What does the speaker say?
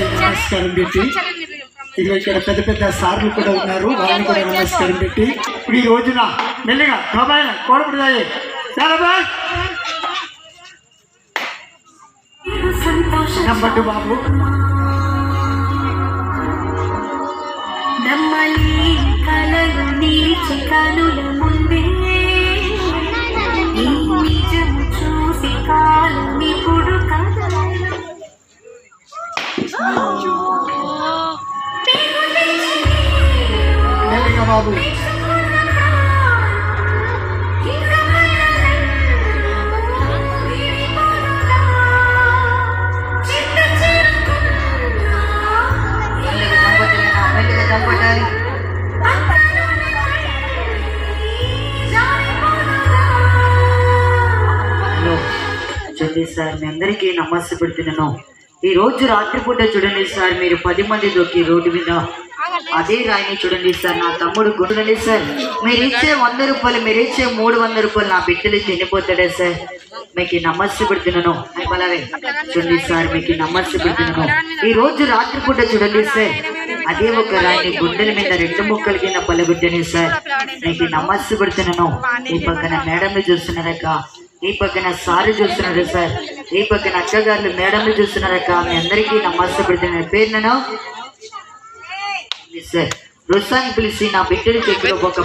నమస్కారం పెట్టి ఇదిగో ఇక్కడ పెద్ద పెద్ద సార్లు కూడా ఉన్నారు, వాళ్ళని కూడా నమస్కారం పెట్టి ఇప్పుడు ఈ రోజున మెల్లిగా బాబాయ్ కోడపడుతాయి నమ్మట్టు బాబు నమ్మలి కలలు నీచి కనుల ముందే ఈ నిజం చూసి కాలం ఇప్పుడు మెల్లిగా బాబు చూడండి సార్, మీ అందరికీ నమస్తే పెడుతున్నాను. ఈ రోజు రాత్రిపూట చూడండి సార్, మీరు 10 మంది దొరికి రోడ్డు మీద అదే రాయిని చూడండి సార్, నా తమ్ముడు చూడండి సార్, మీరు ఇచ్చే 100 రూపాయలు, మీరు ఇచ్చే 300 రూపాయలు నా బిడ్డలు తినిపోతాడే సార్. మీకు నమస్తే పెడుతున్నాను. అయిపోలావే చూడండి సార్, మీకు నమస్తే పెడుతున్నాను. ఈ రోజు రాత్రిపూట చూడండి సార్, అదే ఒక రాయిని గుండెల మీద 2 ముక్కల కింద పలగొట్టని సార్, మీకు నమస్తే పెడుతున్నాను. ఈ పక్కన మేడంని చూస్తున్నారక్క, ఈ పక్కన సారు చూస్తున్నారు సార్, ఈ పక్కన అక్కగారులు మేడంలు చూస్తున్నారక్క. మీ అందరికీ నమస్తే పెడుతున్నాను. పేరు నేను సార్ రుసాన్ని పిలిచి నా బిడ్డల చేతిలో ఒక